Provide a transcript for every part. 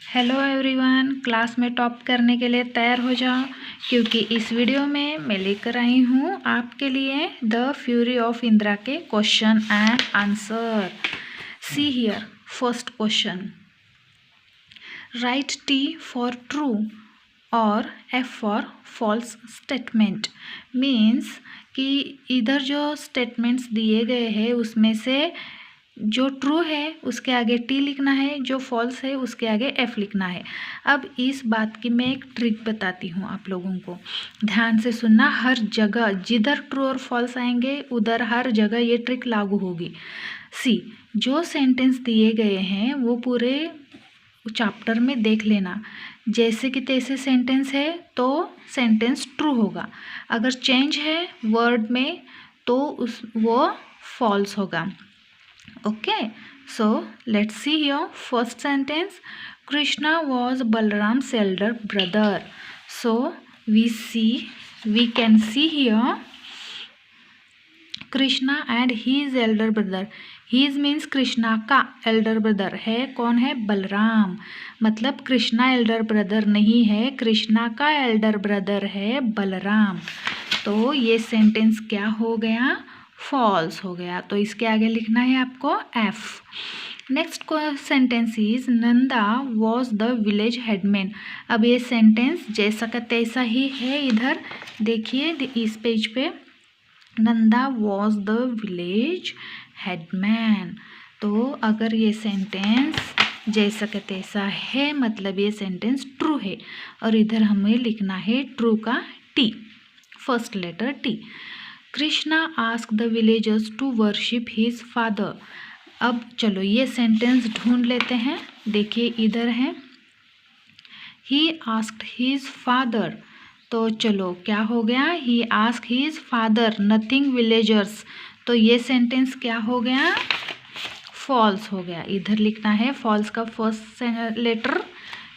Hello everyone, class में top करने के लिए तैयार हो जाओ, क्योंकि इस वीडियो में मैं लेकर आई हूँ आपके लिए द फ्यूरी ऑफ इंदिरा के question and answer. See here, first question, write T for true और F for false statement. Means कि इधर जो स्टेटमेंट्स दिए गए हैं उसमें से जो ट्रू है उसके आगे टी लिखना है, जो फॉल्स है उसके आगे एफ लिखना है। अब इस बात की मैं एक ट्रिक बताती हूँ आप लोगों को, ध्यान से सुनना। हर जगह जिधर ट्रू और फॉल्स आएंगे उधर हर जगह ये ट्रिक लागू होगी। सी, जो सेंटेंस दिए गए हैं वो पूरे चैप्टर में देख लेना। जैसे कि तैसे सेंटेंस है तो सेंटेंस ट्रू होगा, अगर चेंज है वर्ड में तो वो फॉल्स होगा। Okay, so let's see here. First sentence, Krishna was Balram's elder brother. So we can see here Krishna and his elder brother. His means Krishna का elder brother है कौन है? बलराम। मतलब कृष्णा elder brother नहीं है, कृष्णा का elder brother है बलराम। तो ये सेंटेंस क्या हो गया? फॉल्स हो गया। तो इसके आगे लिखना है आपको F. Next sentence is Nanda was the village headman. अब ये सेंटेंस जैसा का तैसा ही है, इधर देखिए इस पेज पे, Nanda was the village headman. तो अगर ये सेंटेंस जैसा का तैसा है मतलब ये सेंटेंस ट्रू है, और इधर हमें लिखना है ट्रू का T, first letter T. Krishna ask the villagers to worship his father. अब चलो ये सेंटेंस ढूंढ लेते हैं। देखिए इधर है, ही आस्क्ड हिज फादर। तो चलो क्या हो गया? He ask his father nothing villagers. तो ये सेंटेंस क्या हो गया? फॉल्स हो गया। इधर लिखना है फॉल्स का first letter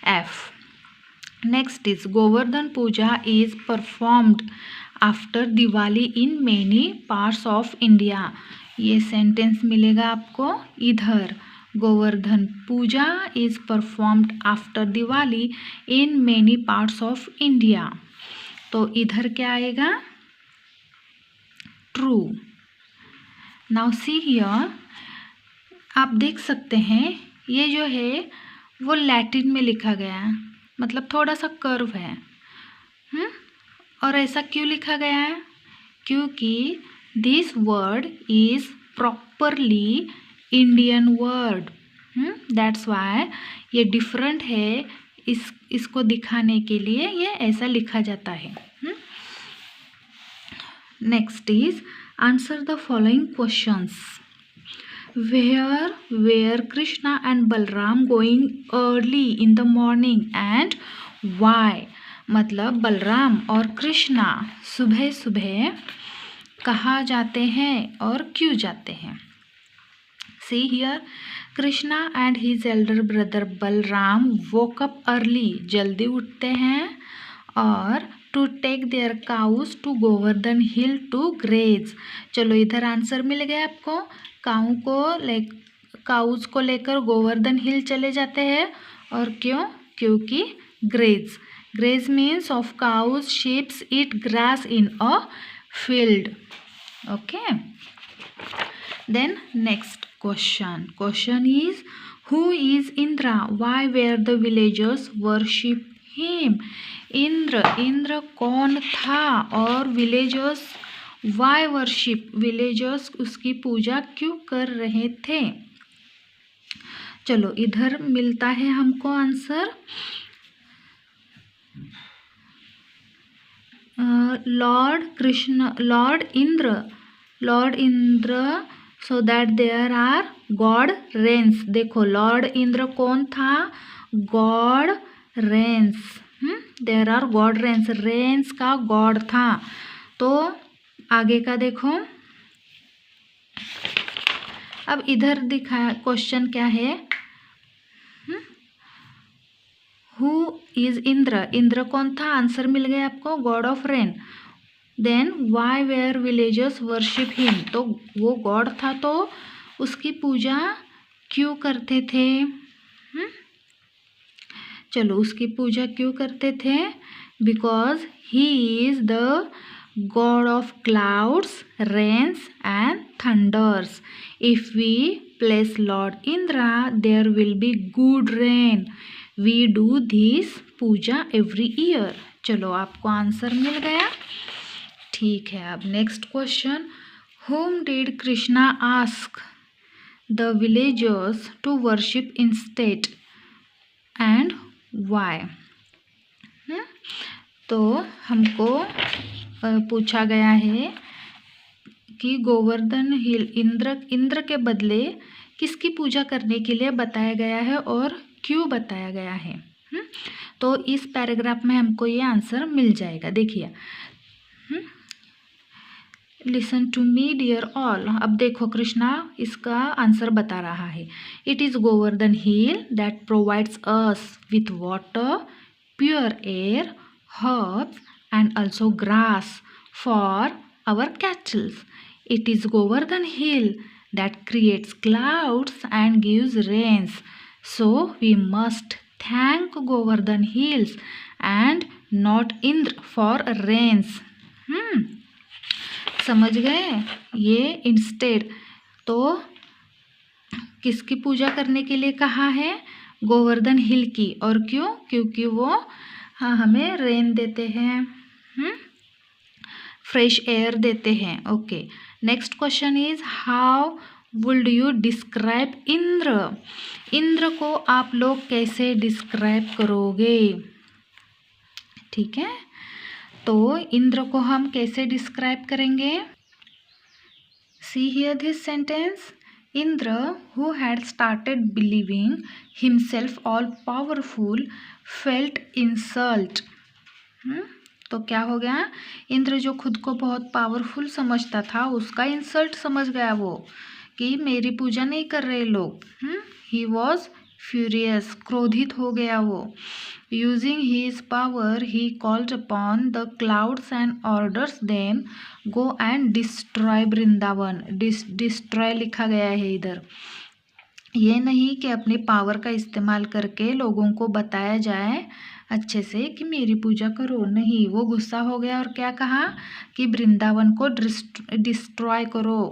F. Next is Govardhan Puja is performed after Diwali in many parts of India. ये सेंटेंस मिलेगा आपको इधर, Govardhan Puja is performed after Diwali in many parts of India. तो इधर क्या आएगा? ट्रू। नाउ सी हियर, आप देख सकते हैं ये जो है वो लैटिन में लिखा गया है, मतलब थोड़ा सा कर्व है। और ऐसा क्यों लिखा गया है? क्योंकि this word is properly Indian word, that's why ये डिफरेंट है। इसको दिखाने के लिए ये ऐसा लिखा जाता है। Next is answer the following questions. Where Krishna and Balram going early in the morning and why. मतलब बलराम और कृष्णा सुबह सुबह कहाँ जाते हैं और क्यों जाते हैं? See here, Krishna and his elder brother Balram woke up early, जल्दी उठते हैं, और to take their cows to Govardhan hill to graze. चलो इधर आंसर मिल गया आपको। काउज को लेकर गोवर्धन हिल चले जाते हैं, और क्यों? क्योंकि graze means of cows, sheep eat grass in a field. Okay. Then next question is, who is Indra? Why were the villagers worship him? Indra कौन था और विलेजर्स why worship, विलेजर्स उसकी पूजा क्यों कर रहे थे? चलो इधर मिलता है हमको answer, lord Indra so that there are god rains. देखो लॉर्ड इंद्र कौन था? God rains. There are god rains, rains का गॉड था। तो आगे का देखो, अब इधर दिखा क्वेश्चन क्या है, हु इज इंद्र कौन था? आंसर मिल गया आपको, god of rain. Then why were villagers worship him, तो वो गॉड था तो उसकी पूजा क्यों करते थे? चलो उसकी पूजा क्यों करते थे? Because he is the god of clouds, rains and thunders. If we place lord Indra there will be good rain. We do this puja every year. चलो आपको आंसर मिल गया. ठीक है, अब next question. Whom did Krishna ask the villagers to worship instead and why? तो हमको पूछा गया है कि गोवर्धन हिल इंद्र के बदले किसकी पूजा करने के लिए बताया गया है और क्यों बताया गया है. तो इस पैराग्राफ में हमको ये आंसर मिल जाएगा. देखिए, listen to me dear all. अब देखो कृष्णा इसका आंसर बता रहा है. It is Govardhan hill that provides us with water, pure air, herbs and also grass for our cattles. It is Govardhan hill that creates clouds and gives rains. So we must thank Govardhan hills and not Indra for rains. समझ गए? ये instead तो किसकी पूजा करने के लिए कहा है? गोवर्धन हिल की. और क्यों? क्योंकि वो हमें रेन देते हैं, फ्रेश एयर देते हैं. Okay, next question is how would you describe Indra. Indra को आप लोग कैसे डिस्क्राइब करोगे? ठीक है, तो इंद्र को हम कैसे डिस्क्राइब करेंगे? See here this sentence. Indra who had started believing himself all powerful felt insult. तो क्या हो गया? इंद्र जो खुद को बहुत पावरफुल समझता था उसका इंसल्ट समझ गया वो कि मेरी पूजा नहीं कर रहे लोग. ही वॉज फ्यूरियस, क्रोधित हो गया वो. Using his power, he called upon the clouds and orders them go and destroy Vrindavan. Destroy लिखा गया है इधर. ये नहीं कि अपने पावर का इस्तेमाल करके लोगों को बताया जाए अच्छे से कि मेरी पूजा करो. नहीं, वो गुस्सा हो गया और क्या कहा कि वृंदावन को डिस्ट्रॉय करो.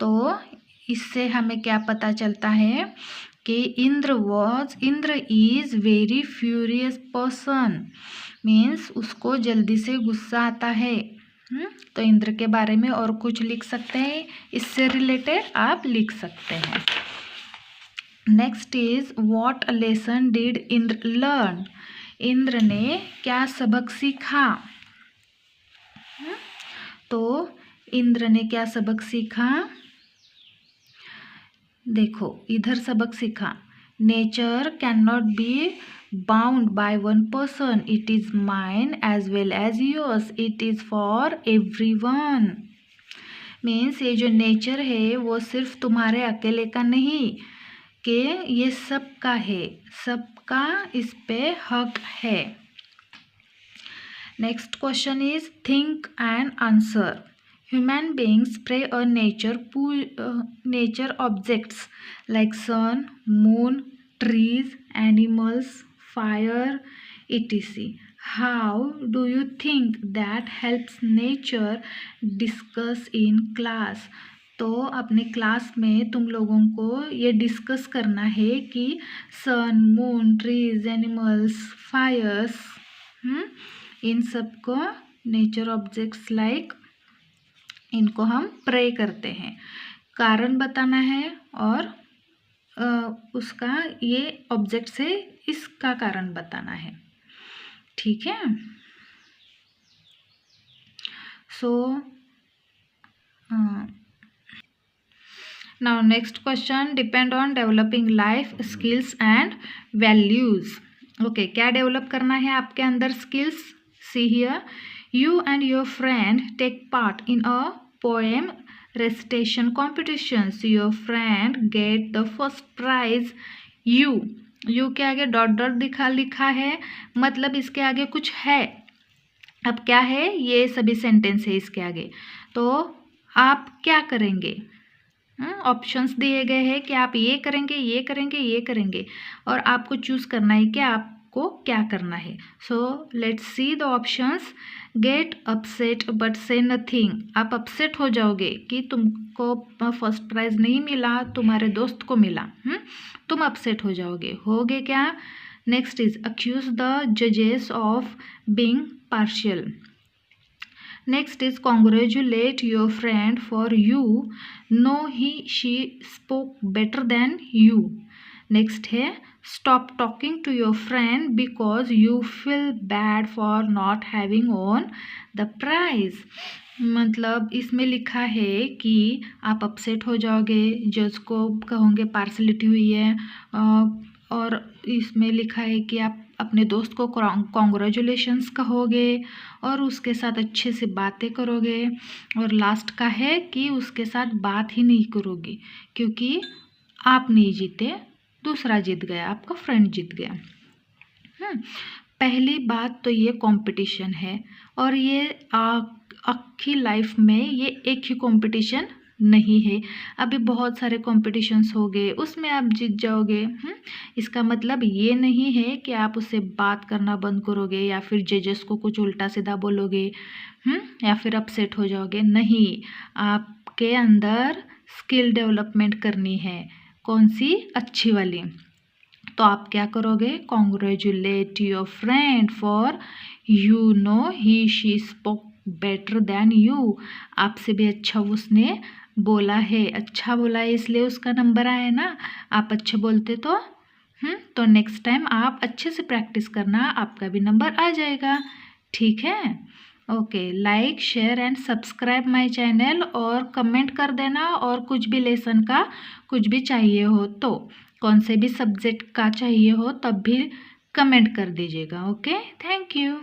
तो इससे हमें क्या पता चलता है कि Indra is very furious person. Means उसको जल्दी से गुस्सा आता है. तो इंद्र के बारे में और कुछ लिख सकते हैं, इससे रिलेटेड आप लिख सकते हैं. Next is what lesson did Indra learn. Indra ने क्या सबक सीखा? तो इंद्र ने क्या सबक सीखा? देखो इधर सबक सीखा. Nature can not be bound by one person. It is mine as well as yours. It is for everyone. Means ये जो नेचर है वो सिर्फ तुम्हारे अकेले का नहीं कि ये सबका है, सबका इस पे हक है. Next question is think and answer. Human beings pray on nature objects like sun, moon, trees, animals, fire, etc. How do you think that helps nature discuss in class? तो अपने क्लास में तुम लोगों को ये डिस्कस करना है कि सन, मून, ट्रीज, एनिमल्स, फायर्स, इन सब को नेचर ऑब्जेक्ट्स लाइक इनको हम प्रे करते हैं. कारण बताना है और उसका ये ऑब्जेक्ट से इसका कारण बताना है. ठीक है. So now next question. Depend on developing life skills and values. Okay, क्या डेवलप करना है आपके अंदर? Skills. See here. You and your friend take part in a poem recitation competitions. Your friend get the first prize. You के आगे dot dot लिखा है, मतलब इसके आगे कुछ है. अब क्या है? ये सभी सेंटेंस है इसके आगे. तो आप क्या करेंगे? ऑप्शंस दिए गए हैं कि आप ये करेंगे, ये करेंगे, ये करेंगे, और आपको चूज़ करना है कि आपको क्या करना है. So let's see the options. Get upset but से नथिंग. आप अपसेट हो जाओगे कि तुमको फर्स्ट प्राइज़ नहीं मिला, तुम्हारे दोस्त को मिला. तुम अपसेट हो जाओगे. होगे क्या? नेक्स्ट इज अक्यूज द जजेस of being partial. Next is congratulate your friend for you know she spoke better than you. Next है stop talking to your friend because you feel bad for not having won the prize. मतलब इसमें लिखा है कि आप upset हो जाओगे, जज को कहोगे पार्शलिटी हुई है, और इसमें लिखा है कि आप अपने दोस्त को कॉन्ग्रेचुलेशंस कहोगे और उसके साथ अच्छे से बातें करोगे, और लास्ट का है कि उसके साथ बात ही नहीं करोगे क्योंकि आप नहीं जीते, दूसरा जीत गया, आपका फ्रेंड जीत गया. पहली बात तो ये कंपटीशन है, और ये आखी लाइफ में ये एक ही कंपटीशन नहीं है. अभी बहुत सारे कॉम्पिटिशन्स हो गए, उसमें आप जीत जाओगे. इसका मतलब ये नहीं है कि आप उससे बात करना बंद करोगे या फिर जजेस को कुछ उल्टा सीधा बोलोगे या फिर अपसेट हो जाओगे. नहीं, आपके अंदर स्किल डेवलपमेंट करनी है. कौन सी? अच्छी वाली. तो आप क्या करोगे? Congratulate your friend for you know he she spoke better than you. आपसे भी अच्छा उसने बोला है, अच्छा बोला है इसलिए उसका नंबर आया ना. आप अच्छे बोलते तो नेक्स्ट टाइम आप अच्छे से प्रैक्टिस करना, आपका भी नंबर आ जाएगा. ठीक है? Okay, like share and subscribe my channel, और कमेंट कर देना, और कुछ भी लेसन का कुछ भी चाहिए हो तो, कौन से भी सब्जेक्ट का चाहिए हो तब भी कमेंट कर दीजिएगा. Okay, thank you.